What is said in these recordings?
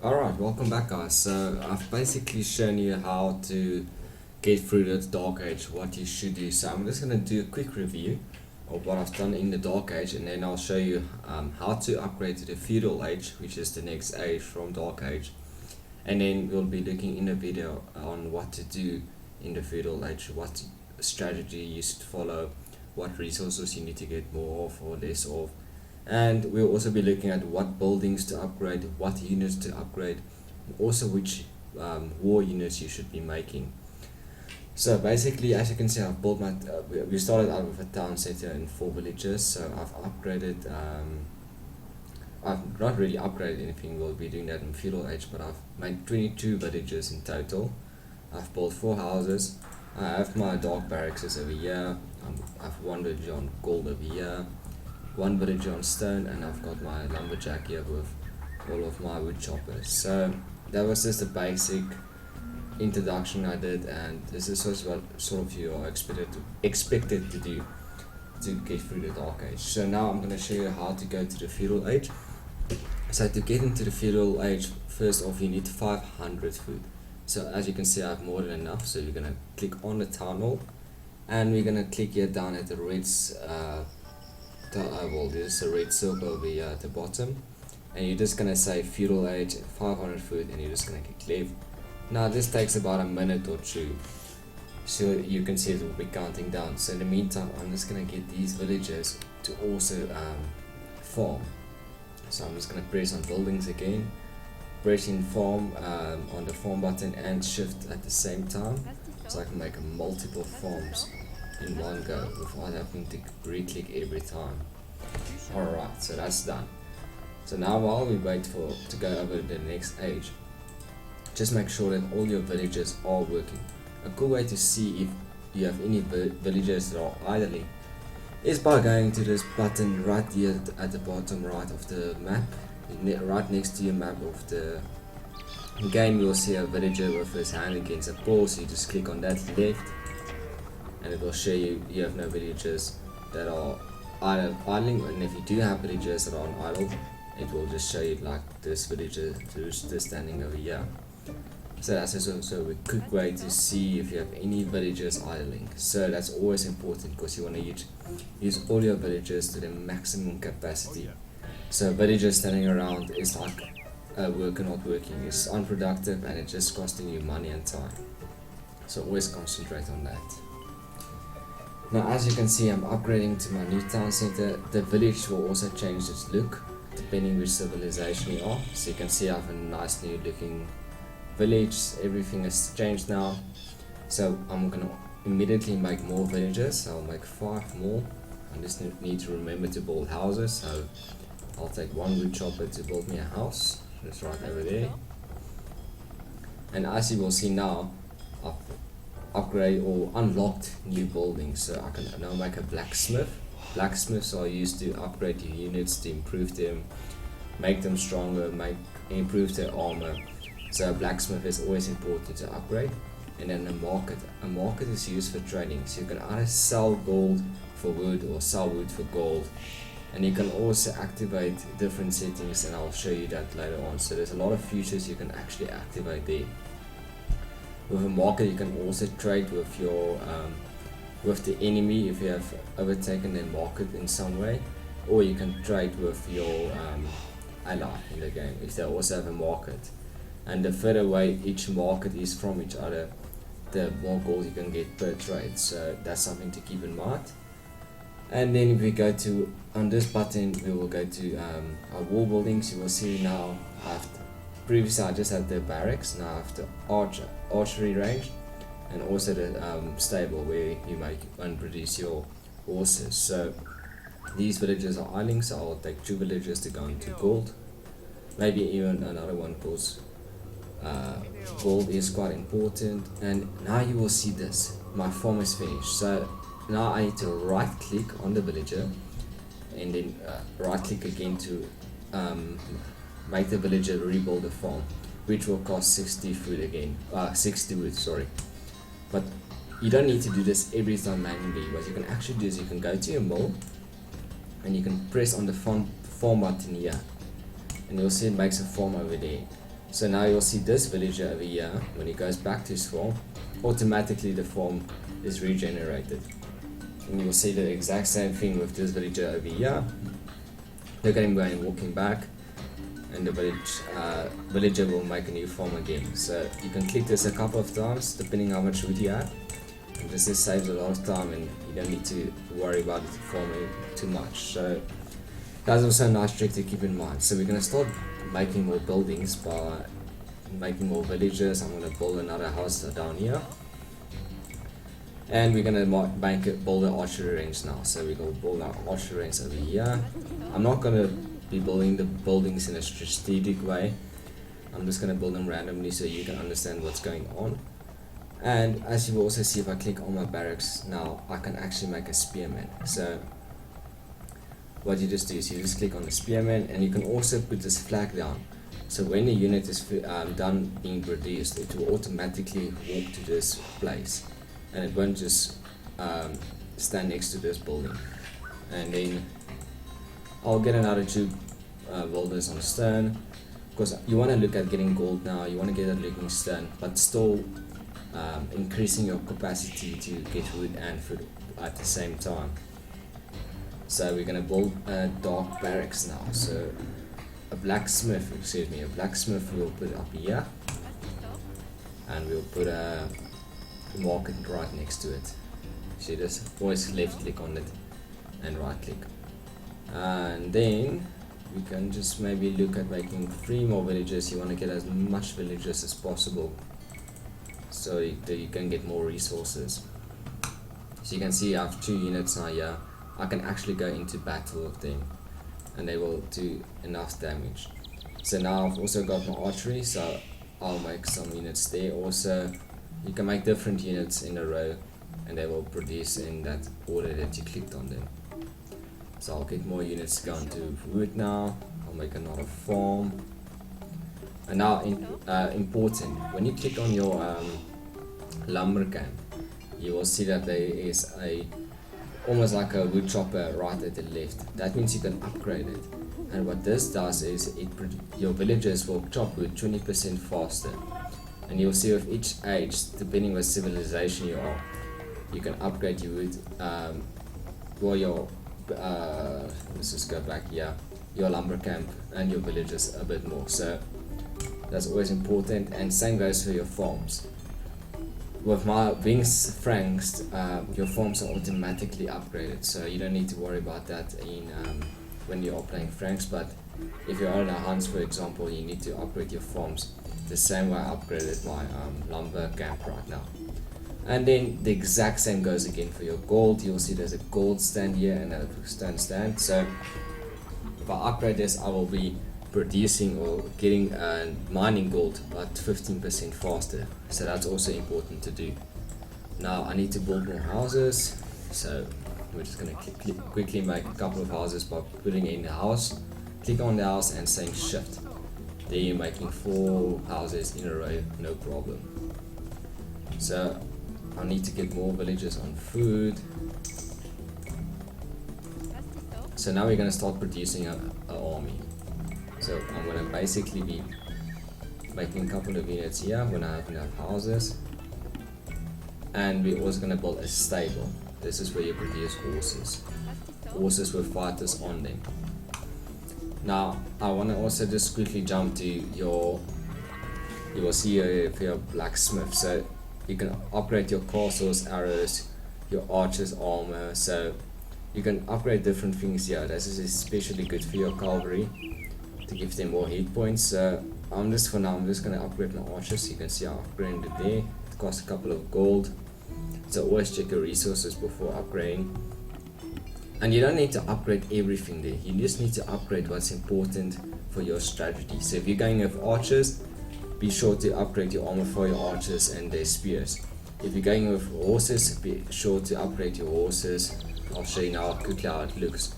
Alright, welcome back guys. So I've basically shown you how to get through the Dark Age, what you should do. So I'm just going to do a quick review of what I've done in the Dark Age, and then I'll show you how to upgrade to the Feudal Age, which is the next age from Dark Age. And then we'll be looking in a video on what to do in the Feudal Age, what strategy you should follow, what resources you need to get more of or less of. And we'll also be looking at what buildings to upgrade, what units to upgrade, also which war units you should be making. So basically, as you can see, I've built my we started out with a town center and 4 villages. So I've upgraded I've not really upgraded anything. We'll be doing that in Feudal Age, but I've made 22 villages in total. I've built 4 houses. I have my dark barracks over here. I've 1 village on gold over here, 1 village on stone, and I've got my lumberjack here with all of my wood choppers. So that was just a basic introduction I did, and this is what sort of you are expected to do to get through the Dark Age. So now I'm going to show you how to go to the Feudal Age. So to get into the Feudal Age, first off you need 500 food. So as you can see, I have more than enough. So you're going to click on the town hall, and we're going to click here down at the red well, there's a red circle over here at the bottom, and you're just going to say Feudal Age 500 food, and you're just going to click left. Now this takes about a minute or two, so you can see it will be counting down. So in the meantime, I'm just going to get these villagers to also farm. So I'm just going to press on buildings again, pressing farm on the farm button and shift at the same time, so I can make multiple farms in one go without having to re-click every time. Alright, so that's done. So now while we wait to go over to the next age, just make sure that all your villages are working. A cool way to see if you have any villages that are idling is by going to this button right here at the bottom right of the map, right next to your map of the game. You'll see a villager with his hand against a pole, so you just click on that left, and it will show you have no villagers that are idling. And if you do have villagers that are on idle, it will just show you like this villager who's just standing over here. So that's also a quick way to see if you have any villagers idling. So that's always important, because you want to use all your villagers to the maximum capacity. So villagers standing around is like working not working, it's unproductive, and it's just costing you money and time. So always concentrate on that. Now as you can see, I'm upgrading to my new town center. The village will also change its look depending which civilization you are. So you can see I have a nice new looking village. Everything has changed now. So I'm gonna immediately make more villages. So I'll make 5 more. I just need to remember to build houses. So I'll take 1 wood chopper to build me a house. Just right over there. And as you will see now, I've upgraded or unlocked new buildings. So I can now make a blacksmith. Blacksmiths are used to upgrade your units, to improve them, make them stronger, improve their armor. So a blacksmith is always important to upgrade. And then a market is used for trading. So you can either sell gold for wood or sell wood for gold. And you can also activate different settings, and I'll show you that later on. So there's a lot of features you can actually activate there. With a market, you can also trade with your with the enemy if you have overtaken their market in some way, or you can trade with your ally in the game if they also have a market. And the further away each market is from each other, the more gold you can get per trade. So that's something to keep in mind. And then if we go to, on this button, we will go to our wall buildings. You will see now previously I just had the barracks. Now I have the archery range, and also the stable where you make and produce your horses. So these villages are idling, so I'll take 2 villages to go into gold, maybe even another one, because gold is quite important. And now you will see this, my farm is finished. So now I need to right click on the villager, and then right click again to make the villager rebuild the farm, which will cost 60 food again, 60 wood, sorry. But you don't need to do this every time manually. What you can actually do is you can go to your mill, and you can press on the farm button here, and you'll see it makes a farm over there. So now you'll see this villager over here, when he goes back to his farm, automatically the farm is regenerated. And you'll see the exact same thing with this villager over here. Look at him going, walking back, and the villager will make a new farm again. So you can click this a couple of times depending how much wood you have. And this just saves a lot of time, and you don't need to worry about farming too much. So that's also a nice trick to keep in mind. So we're going to start making more buildings by making more villages. I'm going to build another house down here, and we're going to build an archery range now. So we're going to build our archery range over here. I'm not going to be building the buildings in a strategic way. I'm just going to build them randomly so you can understand what's going on. And as you will also see, if I click on my barracks now, I can actually make a spearman. So what you just do is you just click on the spearman, and you can also put this flag down. So when the unit is done being produced, it will automatically walk to this place, and it won't just stand next to this building. And then I'll get another 2 builders on stone, because you want to look at getting gold now. You want to get a looking stone, but still increasing your capacity to get wood and food at the same time. So we're going to build a dark barracks now. So a blacksmith we'll put up here, and we'll put a market right next to it. See this? Always left click on it and right click. And then we can just maybe look at making 3 more villages. You want to get as much villages as possible, so that you can get more resources. So you can see I have 2 units now here. I can actually go into battle with them, and they will do enough damage. So now I've also got my archery, so I'll make some units there. Also, you can make different units in a row, and they will produce in that order that you clicked on them. So I'll get more units to go into wood now. I'll make another farm. And now important, when you click on your lumber camp, you will see that there is almost like a wood chopper right at the left. That means you can upgrade it. And what this does is your villagers will chop wood 20% faster. And you'll see with each age, depending what civilization you are, you can upgrade your wood, let's just go back here, your lumber camp and your villages a bit more. So that's always important, and same goes for your farms. With my wings franks, your farms are automatically upgraded, so you don't need to worry about that when you are playing franks. But if you're on a hunt, for example, you need to upgrade your farms the same way I upgraded my lumber camp right now. And then the exact same goes again for your gold. You'll see there's a gold stand here and a stone stand. So if I upgrade this, I will be producing or getting mining gold about 15% faster. So that's also important to do. Now I need to build more houses, so we're just going to quickly make a couple of houses by putting in the house. Click on the house and saying shift. There you're making 4 houses in a row, no problem. So I need to get more villagers on food. So now we're going to start producing an army. So I'm going to basically be making a couple of units here when I have enough houses. And we're also going to build a stable. This is where you produce horses. Horses with fighters on them. Now I want to also just quickly jump to you will see your blacksmith. So you can upgrade your castles, arrows, your archers, armor. So you can upgrade different things here. This is especially good for your cavalry to give them more hit points. So I'm just going to upgrade my archers. You can see I upgraded it there. It costs a couple of gold. So always check your resources before upgrading. And you don't need to upgrade everything there. You just need to upgrade what's important for your strategy. So if you're going with archers, be sure to upgrade your armor for your archers and their spears. If you're going with horses, be sure to upgrade your horses. I'll show you now quickly how it looks.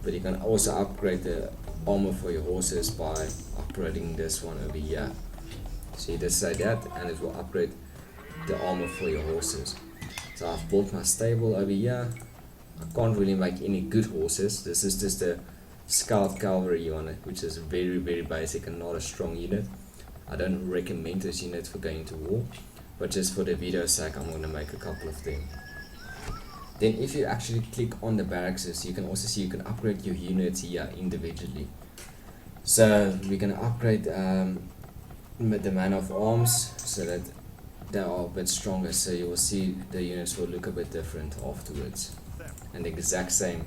But you can also upgrade the armor for your horses by upgrading this one over here. So you just say that and it will upgrade the armor for your horses. So I've built my stable over here. I can't really make any good horses. This is just a scout cavalry unit, which is very basic and not a strong unit. I don't recommend this unit for going to war, but just for the video's sake I'm going to make a couple of them. Then if you actually click on the barracks, you can also see you can upgrade your units here individually. So we're going to upgrade the man of arms so that they are a bit stronger, so you will see the units will look a bit different afterwards. And the exact same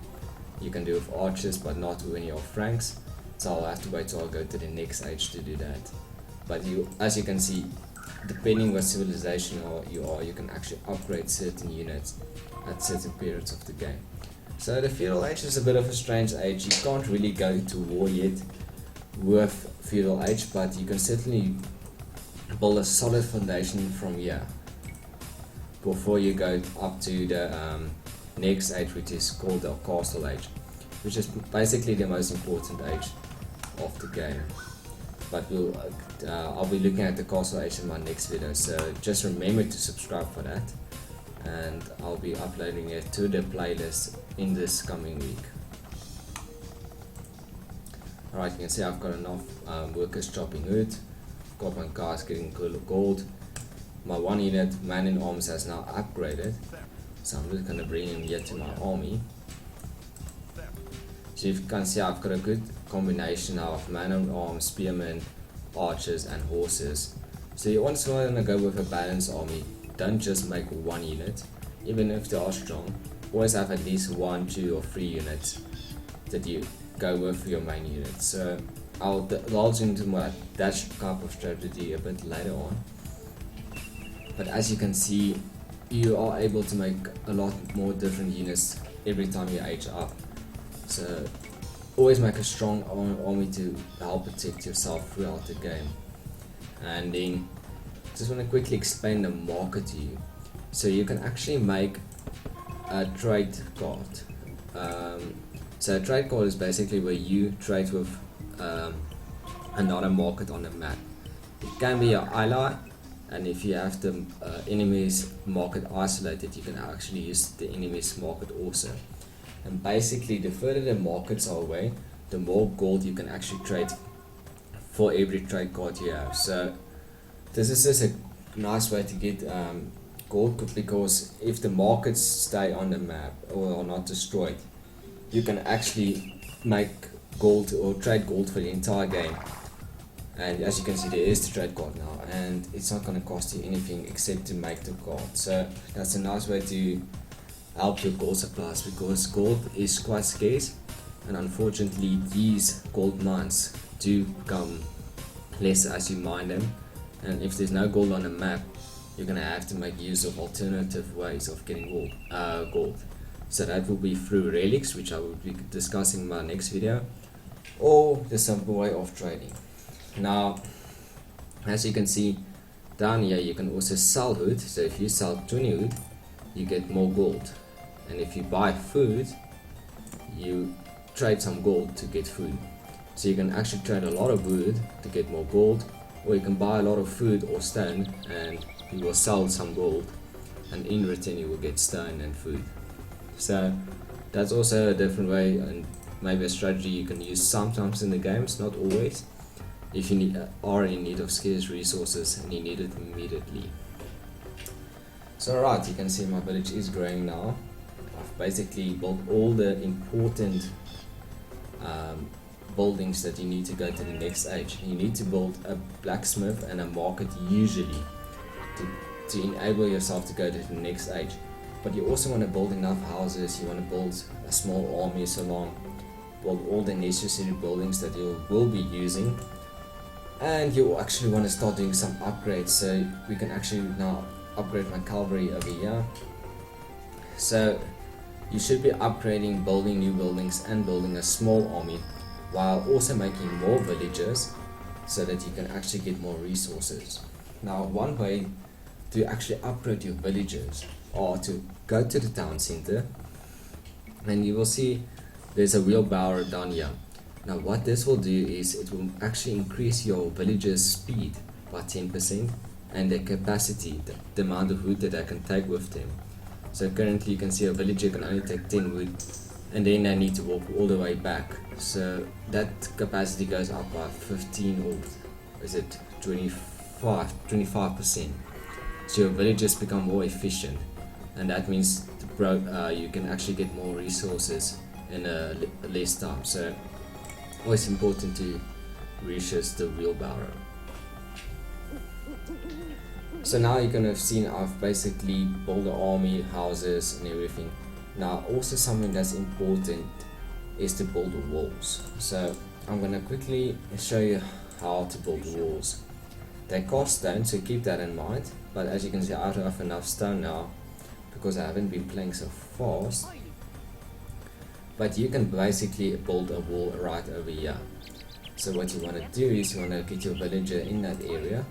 you can do with archers, but not when you're Franks, so I'll have to wait till I go to the next age to do that. But as you can see, depending what civilization you are, you can actually upgrade certain units at certain periods of the game. So the Feudal Age is a bit of a strange age. You can't really go to war yet with Feudal Age, but you can certainly build a solid foundation from here before you go up to the next age, which is called the Castle Age, which is basically the most important age of the game. But I'll be looking at the Castle Age in my next video, so just remember to subscribe for that, and I'll be uploading it to the playlist in this coming week. Alright, you can see I've got enough workers chopping wood, got my cars getting gold, my one unit man in arms has now upgraded, so I'm just going to bring him here to my army. So you can see I've got a good combination now of man in arms, spearmen, archers and horses. So you also want to go with a balanced army. Don't just make one unit, even if they are strong. Always have at least 1, 2 or 3 units that you go with your main unit. So I'll divulge into that type of strategy a bit later on. But as you can see, you are able to make a lot more different units every time you age up. So always make a strong army to help protect yourself throughout the game. And then just want to quickly explain the market to you. So you can actually make a trade card. So a trade card is basically where you trade with another market on the map. It can be your ally, and if you have the enemy's market isolated, you can actually use the enemy's market also. And basically, the further the markets are away, the more gold you can actually trade for every trade card you have. So this is just a nice way to get gold, because if the markets stay on the map or are not destroyed, you can actually make gold or trade gold for the entire game. And as you can see, there is the trade card now, and it's not going to cost you anything except to make the card. So that's a nice way to help your gold supplies, because gold is quite scarce, and unfortunately these gold mines do become less as you mine them. And if there's no gold on the map, you're going to have to make use of alternative ways of getting gold. So that will be through relics, which I will be discussing in my next video, or the simple way of trading. Now, as you can see down here, you can also sell wood. So if you sell 20 wood, you get more gold. And if you buy food, you trade some gold to get food. So you can actually trade a lot of wood to get more gold, or you can buy a lot of food or stone and you will sell some gold, and in return you will get stone and food. So that's also a different way, and maybe a strategy you can use sometimes in the games, not always, if you are in need of scarce resources and you need it immediately. So right, you can see my village is growing now. I've basically built all the important buildings that you need to go to the next age. You need to build a blacksmith and a market usually to enable yourself to go to the next age. But you also want to build enough houses, you want to build a small army salon, build all the necessary buildings that you will be using, and you actually want to start doing some upgrades. So we can actually now upgrade my cavalry over here. So you should be upgrading, building new buildings and building a small army, while also making more villages so that you can actually get more resources. Now one way to actually upgrade your villages or to go to the town center, and you will see there's a wheelbarrow down here. Now what this will do is it will actually increase your village's speed by 10% and their capacity, the amount of wood that they can take with them. So currently you can see a villager can only take 10 wood, and then they need to walk all the way back. So that capacity goes up by 15 or is it 25%. So your villages become more efficient, and that means you can actually get more resources in less time. So always important to research the wheelbarrow. So now you're gonna have seen I've basically built the army, houses and everything. Now also something that's important is to build the walls. So I'm gonna quickly show you how to build the walls. They cost stone, so keep that in mind, but as you can see I don't have enough stone now because I haven't been playing so fast. But you can basically build a wall right over here. So what you want to do is you want to get your villager in that area,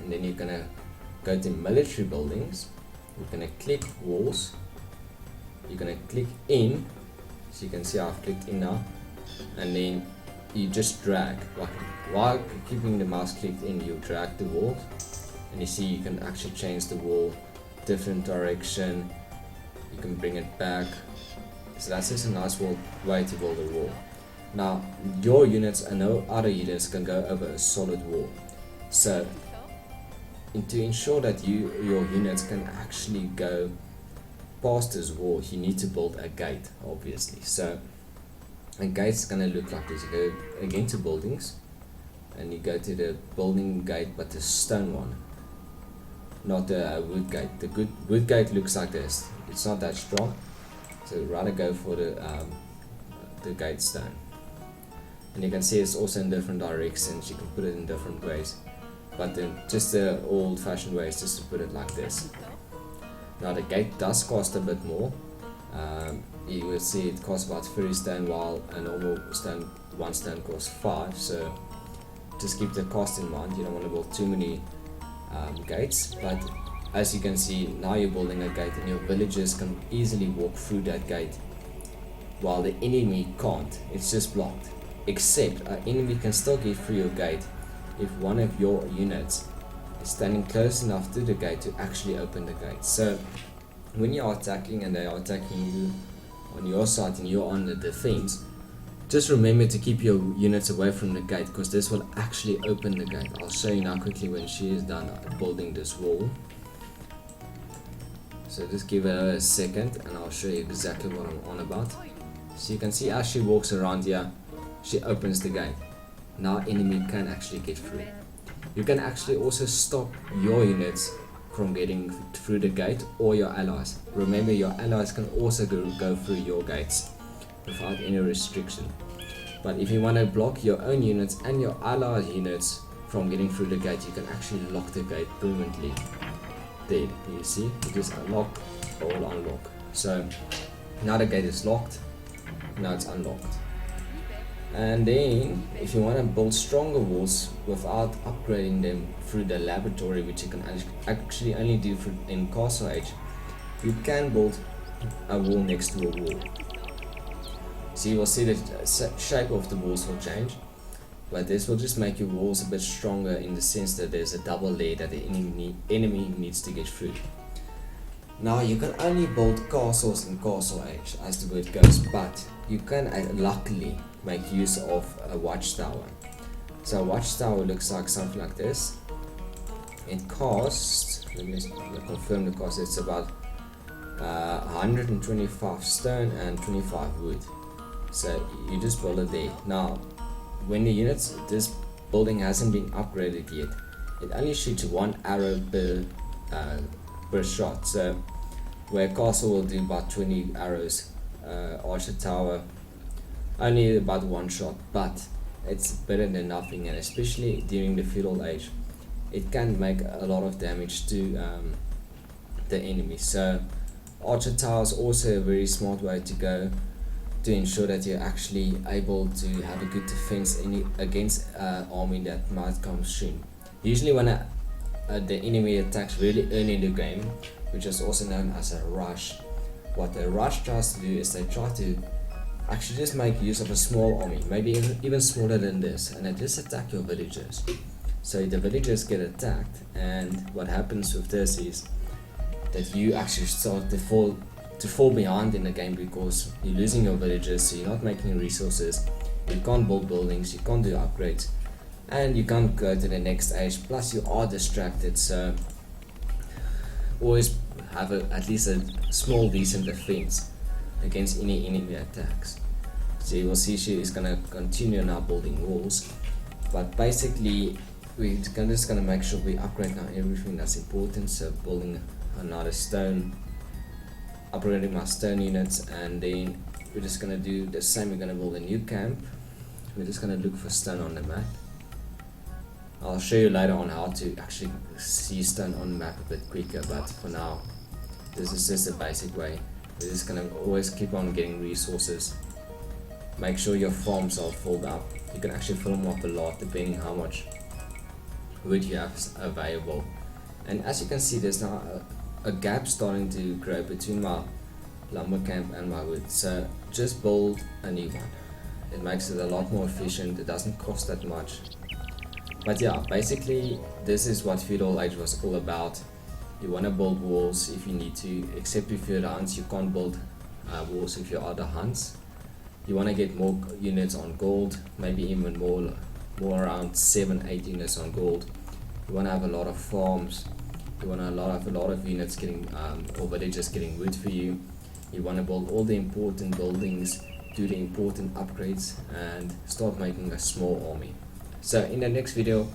and then you're gonna go to military buildings, you're gonna click walls, you're gonna click in, so you can see I've clicked in now, and then you just drag, like while keeping the mouse clicked in, you drag the wall, and you see you can actually change the wall different direction, you can bring it back. So that's just a nice way to build a wall. Now your units and no other units can go over a solid wall. So to ensure that your units can actually go past this wall, you need to build a gate, obviously. So a gate's gonna look like this. You go again to buildings, and you go to the building gate, but the stone one, not the wood gate. The wood gate looks like this. It's not that strong, so rather go for the gate stone. And you can see it's also in different directions. You can put it in different ways, but then just the old-fashioned way is just to put it like this. Now the gate does cost a bit more. You will see it costs about 30 stone, while a normal stone, one stone costs 5. So just keep the cost in mind. You don't want to build too many gates. But as you can see, now you're building a gate, and your villagers can easily walk through that gate, while the enemy can't. It's just blocked. Except an enemy can still get through your gate if one of your units is standing close enough to the gate to actually open the gate. So when you are attacking and they are attacking you on your side and you're on the defense, just remember to keep your units away from the gate, because this will actually open the gate. I'll show you now quickly when she is done building this wall. So just give her a second and I'll show you exactly what I'm on about. So you can see as she walks around here, she opens the gate. Now enemy can actually get through. You can actually also stop your units from getting through the gate, or your allies. Remember, your allies can also go through your gates without any restriction. But if you want to block your own units and your allies units from getting through the gate, you can actually lock the gate permanently. There, you see, you just unlock or unlock. So now the gate is locked, now it's unlocked. And then if you want to build stronger walls without upgrading them through the laboratory, which you can actually only do in Castle Age, you can build a wall next to a wall. So you will see the shape of the walls will change, but this will just make your walls a bit stronger in the sense that there's a double layer that the enemy needs to get through. Now you can only build castles in Castle Age as the word goes, but you can luckily make use of a watchtower. So a watchtower looks like something like this. It costs, let me confirm the cost, it's about 125 stone and 25 wood. So you just build it there. Now when the units, this building hasn't been upgraded yet, it only shoots 1 arrow per shot. So where a castle will do about 20 arrows, archer tower only about 1 shot, but it's better than nothing, and especially during the Feudal Age it can make a lot of damage to the enemy. So archer tower is also a very smart way to go to ensure that you're actually able to have a good defense against an army that might come soon. Usually when the enemy attacks really early in the game, which is also known as a rush, what a rush tries to do is they try to actually just make use of a small army, maybe even smaller than this, and they just attack your villagers. So the villagers get attacked, and what happens with this is that you actually start to fall behind in the game, because you're losing your villagers, so you're not making resources, you can't build buildings, you can't do upgrades, and you can't go to the next age, plus you are distracted, so always have at least a small decent defense against any enemy attacks. So you will see she is gonna continue now building walls, but basically we're just gonna make sure we upgrade now everything that's important. So building another stone, upgrading my stone units, and then we're just gonna do the same. We're gonna build a new camp. We're just gonna look for stone on the map. I'll show you later on how to actually see stone on the map a bit quicker, but for now this is just a basic way. We're just gonna always keep on getting resources. Make sure your farms are filled up. You can actually fill them up a lot depending how much wood you have available. And as you can see, there's now a gap starting to grow between my lumber camp and my wood, so just build a new one. It makes it a lot more efficient, it doesn't cost that much. But yeah, basically this is what Feudal Age was all about. You want to build walls if you need to, except if you're the hunts, you can't build walls if you are the hunts. You want to get more units on gold, maybe even more around 7-8 units on gold. You want to have a lot of farms. You want to have a lot of units getting or villagers getting wood for you. You want to build all the important buildings, do the important upgrades, and start making a small army. So in the next video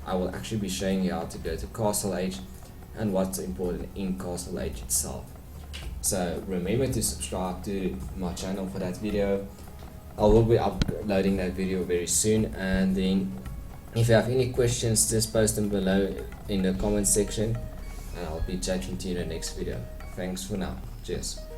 I will actually be showing you how to go to Castle Age and what's important in Castle Age itself. So remember to subscribe to my channel for that video. I will be uploading that video very soon, and then if you have any questions, just post them below in the comment section and I'll be chatting to you in the next video. Thanks for now. Cheers.